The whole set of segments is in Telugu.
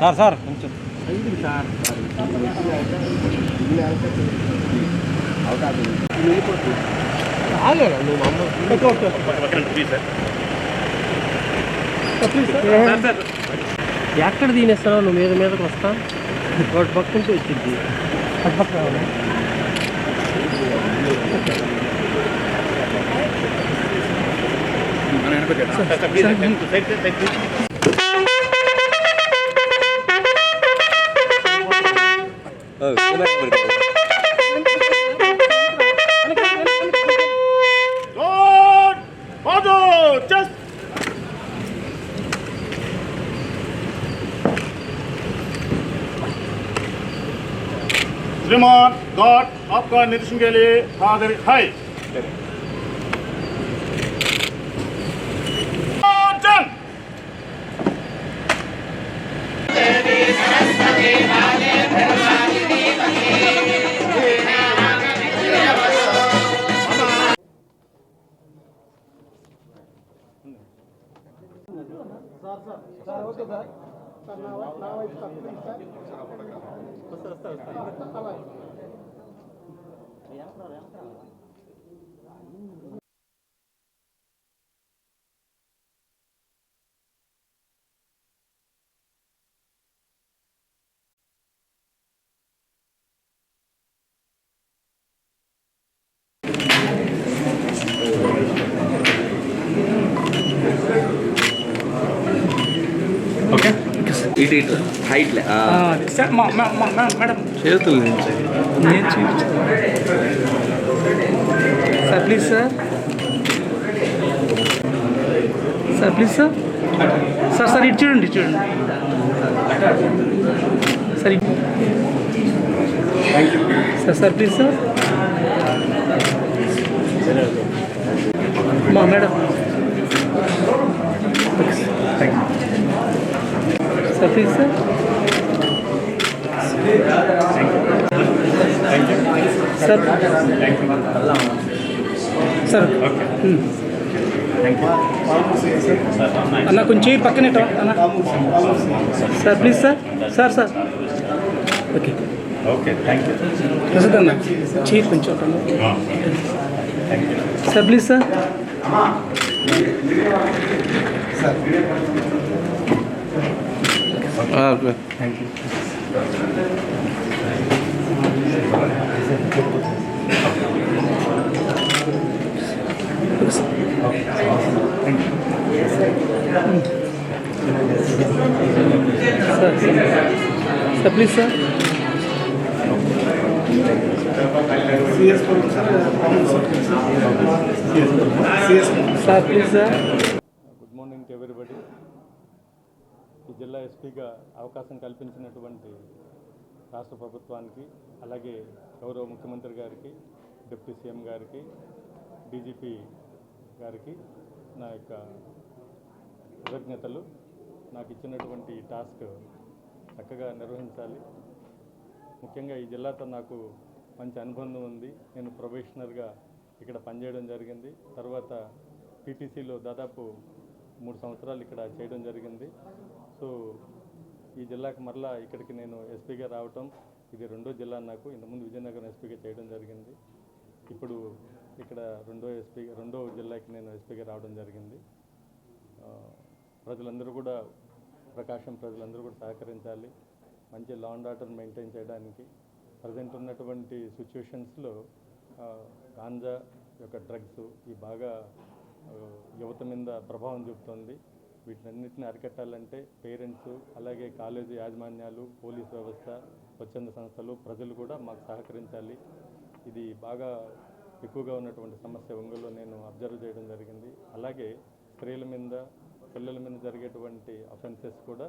సార్ సార్ కొంచెం సార్ ఎక్కడ తినేస్తావు నువ్వు మీదకి వస్తా వాటి పక్కుంటూ వచ్చింది పక్క రావాలి. श्रीमान गॉड आपका निरीक्षण के लिए हाजिर है। ఇటు హైట్ మేడం చేతులు నుంచి sir please sir sir please sir sir sir ఇటు చూడండి sir sir sir please sir మా madam sir please sir sir sir అన్న కొంచెం పక్కనే అన్న sir please sir sir sir okay okay thank you ప్రస్తుతం అన్న చీర్ కొంచెం sir please sir okay thank you sir please sir sir please sir good morning to everybody. ఈ జిల్లా ఎస్పీగా అవకాశం కల్పించినటువంటి రాష్ట్ర ప్రభుత్వానికి, అలాగే గౌరవ ముఖ్యమంత్రి గారికి, డిప్యూటీ సీఎం గారికి, డీజీపీ గారికి నా యొక్క కృతజ్ఞతలు. నాకు ఇచ్చినటువంటి టాస్క్ చక్కగా నిర్వహించాలి. ముఖ్యంగా ఈ జిల్లాతో నాకు మంచి అనుబంధం ఉంది. నేను ప్రొబేషనర్గా ఇక్కడ పనిచేయడం జరిగింది. తర్వాత పీటీసీలో దాదాపు 3 సంవత్సరాలు ఇక్కడ చేయడం జరిగింది. సో ఈ జిల్లాకు మరలా ఇక్కడికి నేను ఎస్పీగా రావటం ఇది రెండో జిల్లా. నాకు ఇంతకుముందు విజయనగరం ఎస్పీగా చేయడం జరిగింది. ఇప్పుడు ఇక్కడ రెండో జిల్లాకి నేను ఎస్పీగా రావడం జరిగింది. ప్రజలందరూ కూడా, ప్రకాశం ప్రజలందరూ కూడా సహకరించాలి. మంచి లా అండ్ ఆర్డర్ మెయింటైన్ చేయడానికి ప్రజెంట్ ఉన్నటువంటి సిచ్యువేషన్స్లో గాంజా యొక్క డ్రగ్స్ ఈ బాగా యువత మీద ప్రభావం చూపుతుంది. వీటన్నిటిని అరికట్టాలంటే పేరెంట్స్, అలాగే కాలేజీ యాజమాన్యాలు, పోలీస్ వ్యవస్థ, స్వచ్ఛంద సంస్థలు, ప్రజలు కూడా మాకు సహకరించాలి. ఇది బాగా ఎక్కువగా ఉన్నటువంటి సమస్య ఒంగోలులో నేను అబ్జర్వ్ చేయడం జరిగింది. అలాగే స్త్రీల మీద, పిల్లల మీద జరిగేటువంటి అఫెన్సెస్ కూడా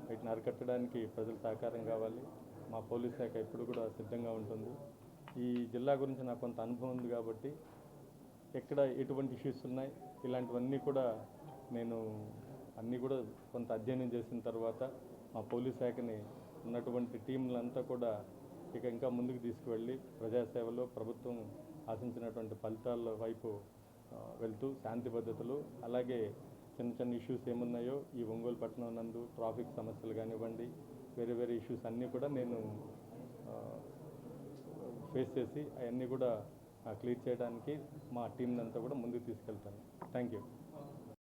వీటిని అరికట్టడానికి ప్రజల సహకారం కావాలి. మా పోలీస్ శాఖ ఎప్పుడు కూడా సిద్ధంగా ఉంటుంది. ఈ జిల్లా గురించి నాకు కొంత అనుభవం ఉంది కాబట్టి ఎక్కడ ఎటువంటి ఇష్యూస్ ఉన్నాయి ఇలాంటివన్నీ కూడా నేను కొంత అధ్యయనం చేసిన తర్వాత మా పోలీస్ శాఖని ఉన్నటువంటి టీంలంతా కూడా ఇంకా ముందుకు తీసుకువెళ్ళి ప్రజాసేవలో ప్రభుత్వం ఆశించినటువంటి ఫలితాల వైపు వెళ్తూ శాంతి భద్రతలు అలాగే చిన్న చిన్న ఇష్యూస్ ఏమున్నాయో ఈ ఒంగోలు పట్టణం నందు ట్రాఫిక్ సమస్యలు కానివ్వండి వేరే వేరే ఇష్యూస్ అన్నీ కూడా నేను ఫేస్ చేసి అవన్నీ కూడా క్లియర్ చేయడానికి మా టీంని అంతా కూడా ముందుకు తీసుకెళ్తాను. Thank you.